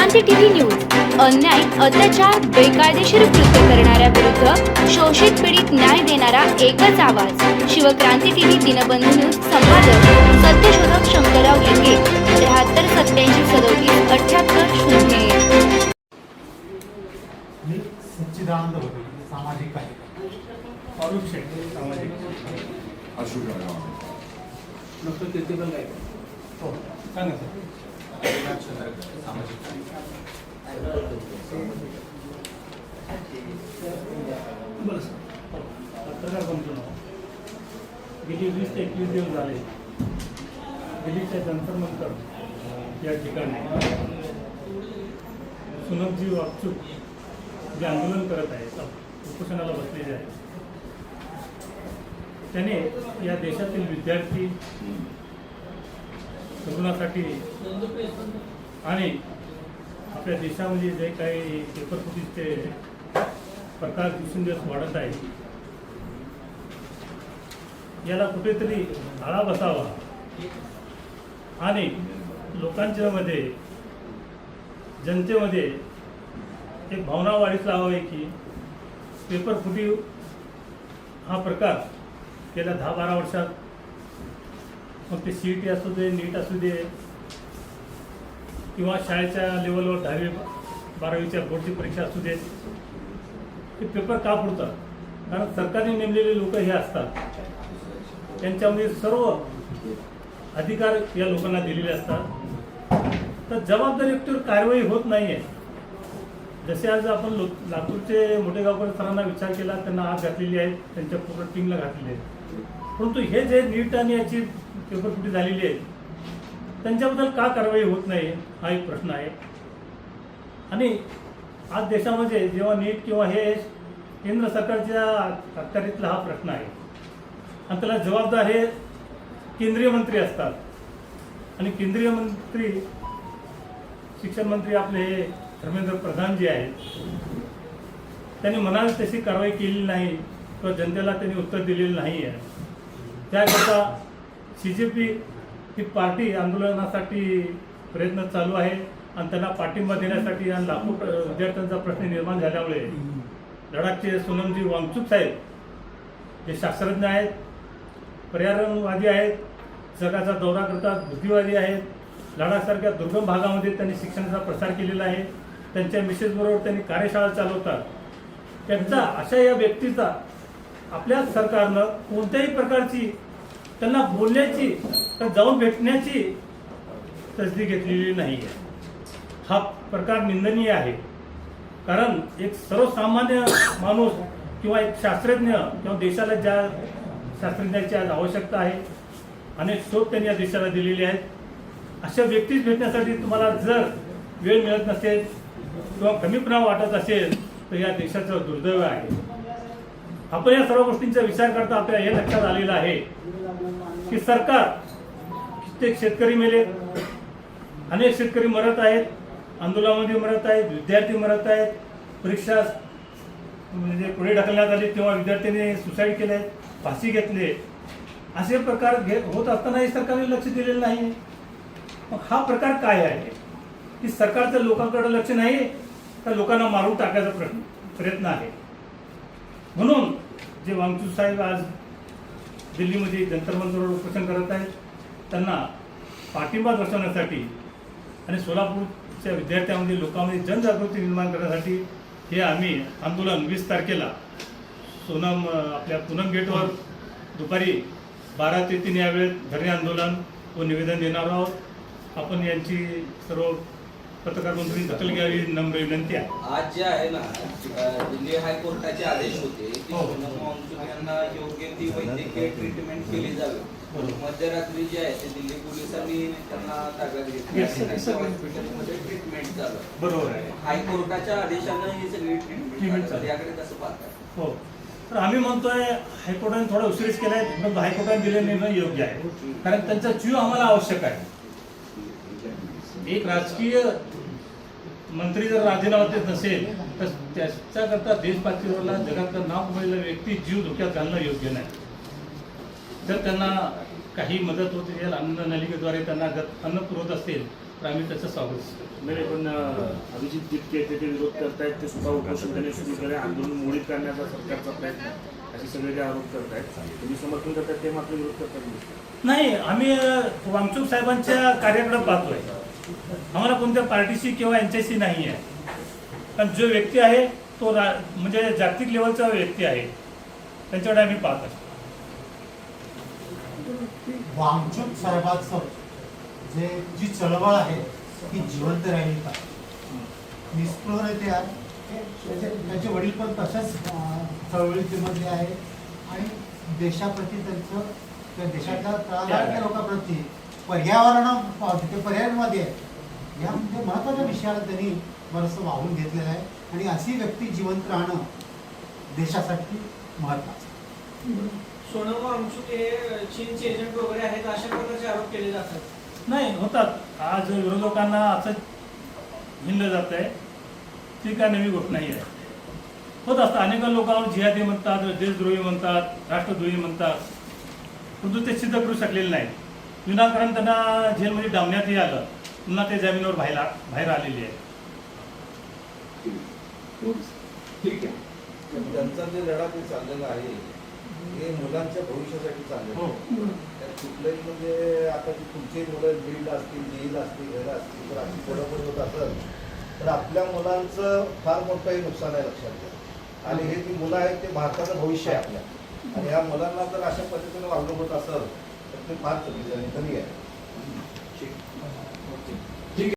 Shivkranti TV news अन्याय, अत्याचार, बेकायदेशीर कृत्य करणाऱ्या विरुद्ध शोषित पीडित न्याय देणारा एकच आवाज. Shivkranti TV Dinbandhu news. संपादक सत्यशोधक शंकरराव लिंगे. 73 87 37 78 0. मी सच्चिदानंद होते, सामाजिक कार्यक्रम. फारुख शेख सामाजिक अशोक डॉक्टर कीर्तिबल गायक. हो, सांगा सर. सामाजिक बरं सर. पत्रकार बनतो ना. गेली 20 ते 21 दिवस झाले दिल्लीच्या जंतर मंतर या ठिकाणी सुनकजी वागचूक जे आंदोलन करत आहेत, उपोषणाला बसलेले आहेत, त्याने या देशातील विद्यार्थी तरुणासाठी आणि आपल्या देशामध्ये जे काही पेपरफुटीचे प्रकार दिवसेंदिवस वाढत आहे, याला कुठेतरी आळा बसावा आणि लोकांच्या मध्ये, जनतेमध्ये एक भावना वाढीस लावावी की पेपरफुटी हा प्रकार गेल्या 10-12 वर्षात, मग ते CET असू दे, नीट असू दे, किंवा शाळेच्या लेवलवर 10वी-12वीच्या बोर्डची परीक्षा असू दे, ते पेपर का फुटतात? कारण सरकारने नेमलेले लोक हे असतात, त्यांच्यामध्ये सर्व अधिकार या लोकांना दिलेले असतात. तर जबाबदारी व्यक्तीवर कारवाई होत नाही आहे. जसे आज आपण लातूरचे मोठे गावकर सरांना विचार केला, त्यांना आग घातलेली आहे, त्यांच्या पूर्ण टीमला घातलेली आहे. परंतु हे जे नीट आणि याची पेपरफुटी झालेली आहे, त्यांच्याबद्दल का कारवाई होत नाही हा एक प्रश्न आहे. आणि आज देशामध्ये जेव्हा नीट किंवा हे केंद्र सरकारच्या अखत्यारीतला हा प्रश्न आहे आणि त्याला जबाबदार हे केंद्रीय मंत्री असतात. आणि केंद्रीय मंत्री, शिक्षण मंत्री आपले हे धर्मेंद्र प्रधान जे आहेत, त्यांनी म्हणावी तशी कारवाई केलेली नाही किंवा जनतेला त्यांनी उत्तर दिलेलं नाही आहे. त्याकरता CJP ही पार्टी आंदोलनासाठी प्रयत्न चालू आहे आणि त्यांना पाठिंबा देण्यासाठी आणि लाखो विद्यार्थ्यांचा प्रश्न निर्माण झाल्यामुळे लडाखचे सोनमजी वांगचूक साहेब, जे शास्त्रज्ञ आहेत, पर्यावरणवादी आहेत, जगाचा दौरा करतात, बुद्धिवादी आहेत, लडाखसारख्या दुर्गम भागामध्ये त्यांनी शिक्षणाचा प्रसार केलेला आहे, त्यांच्या मिसेसबरोबर त्यांनी कार्यशाळा चालवतात. त्यांचा अशा या व्यक्तीचा आपल्या सरकारनं कोणत्याही प्रकारची त्यांना बोलण्याची, तर जाऊन भेटण्याची तसदी घेतलेली नाही आहे. हा प्रकार निंदनीय आहे. कारण एक सर्वसामान्य माणूस किंवा एक शास्त्रज्ञ किंवा देशाला ज्या शास्त्रज्ञाची आज आवश्यकता आहे, अनेक शोध त्यांनी या देशाला दिलेले आहेत, अशा व्यक्तीच भेटण्यासाठी तुम्हाला जर वेळ मिळत नसेल किंवा कमीपणा वाटत असेल तर या देशाचं दुर्दैव आहे. आपण या सर्व गोष्टींचा विचार करता आपल्याला हे लक्षात आलेलं आहे की सरकार, कित्येक शेतकरी मेले, अनेक शेतकरी मरत आहेत, आंदोलनामध्ये मरत आहेत, विद्यार्थी मरत आहेत, परीक्षा म्हणजे पुढे ढकलण्यात आली तेव्हा विद्यार्थ्यांनी सुसाईड केले, फाशी घेतले, असे प्रकार होत असतानाही सरकारने लक्ष दिलेलं नाही. मग हा प्रकार काय आहे की सरकारचं लोकांकडे लक्ष नाही, तर लोकांना मारून टाकायचा प्रयत्न आहे. म्हणून जे वांगचूक साहेब आज दिल्लीमध्ये जंतर मंतरवर उपोषण करत आहेत, त्यांना पाठिंबा दर्शवण्यासाठी आणि सोलापूरच्या विद्यार्थ्यांमध्ये, लोकांमध्ये जनजागृती निर्माण करण्यासाठी हे आम्ही आंदोलन 20 तारखेला आपल्या पूनम गेटवर दुपारी 12 ते 3 या वेळेत धरणे आंदोलन व निवेदन देणार आहोत. आपण यांची सर्व पत्रकार मंत्री दखल घ्यावी, नम्र विनंती आहे. आज जे आहे ना, दिल्ली हायकोर्टाचे आदेश होते की सोनम वांगचूक यांना योग्य ती वैद्यकीय ट्रीटमेंट केली जावी. मध्यरात्री जे आहे ते दिल्ली पोलिसांनी त्यांना ताब्यात घेतली, हॉस्पिटलमध्ये ट्रीटमेंट झालं. बरोबर आहे. हायकोर्टाच्या आदेशानं ही सगळी ट्रीटमेंट झाली. याकडे कसं पाहतात? हो, तर आम्ही म्हणतोय हायकोर्टाने थोडा उशिरीच केलाय, पण हायकोर्टाने दिलेला निर्णय योग्य आहे. कारण त्यांचा जीव आम्हाला आवश्यक आहे. एक राजकीय मंत्री जर राजीनामा देत नसेल तर त्याच्याकरता देश पातळीवरला, जगातलं नाव कमवलेला व्यक्ती जीव धोक्यात घालणं योग्य नाही. जर त्यांना काही मदत होत असेल, अन्न नलिकेद्वारे त्यांना अन्न पुरवत असेल तर आम्ही त्याचं स्वागत करतो. नाही पण अभिजित तितके ते विरोध करतायत, ते सुद्धा उपोषण त्यांनी सगळीकडे आंदोलन मोडीत करण्याचा सरकारचा प्रयत्न असे सगळे जे आरोप करतायत, तुम्ही समर्थन करतायत ते मात्र विरोध करतात. नाही, आम्ही वांगचूक साहेबांच्या कार्याकडे पाहतोय. आम्हाला कोणत्या पार्टीशी किंवा यांच्याशी नाही आहे. कारण जो व्यक्ती आहे तो म्हणजे जागतिक लेवलचा व्यक्ती आहे, त्यांच्याकडे आम्ही पाहत असतो. वांगचूक साहेबांचं जी चळवळ आहे ती जिवंत राहिली का? निष्प्रह नेते आहेत, त्यांचे वडील पण तशाच चळवळीमध्ये आहे आणि देशाप्रती त्यांचं त्या देशाच्या तळागाळातल्या लोकांप्रती पर्यावरणामध्ये या म्हणजे महत्त्वाच्या विषयाला त्यांनी बरंचसं वाहून घेतलेलं आहे आणि अशी व्यक्ती जिवंत राहणं देशासाठी महत्त्वाचं. सोनम वांगचुक हे चीनचे एजंट वगैरे आहेत अशा प्रकारचे आरोप केले जातात. नाही, होतात. आज विरोधकांना असं हिंडलं जात आहे, ती काय नवी गोष्ट नाही आहे. होत असतं. अनेक लोकांवर जिहादी म्हणतात, देशद्रोही म्हणतात, राष्ट्रद्रोही म्हणतात, परंतु ते सिद्ध करू शकलेले नाही. विनाकारण त्यांना जेलमध्ये डांबण्यातही आलं, पुन्हा ते जमिनीवर बाहेर आलेली आहे. ठीक आहे. त्यांचा जे लढा ते चाललेला आहे हे मुलांच्या भविष्यासाठी चाललेलं आहे. त्यात कुठलंही म्हणजे आता तुमची मुलं नीट असतील, जेईल असतील, घरं असतील तर अशी बरोबर होत असेल तर आपल्या मुलांचं फार मोठंही नुकसान आहे लक्षात घ्या. आणि हे जी मुलं आहेत ते भारताचं भविष्य आहे आपल्या, आणि या मुलांना जर अशा पद्धतीने वागणूक होत असेल तर ते फार चुकीचं आहे, कमी आहे.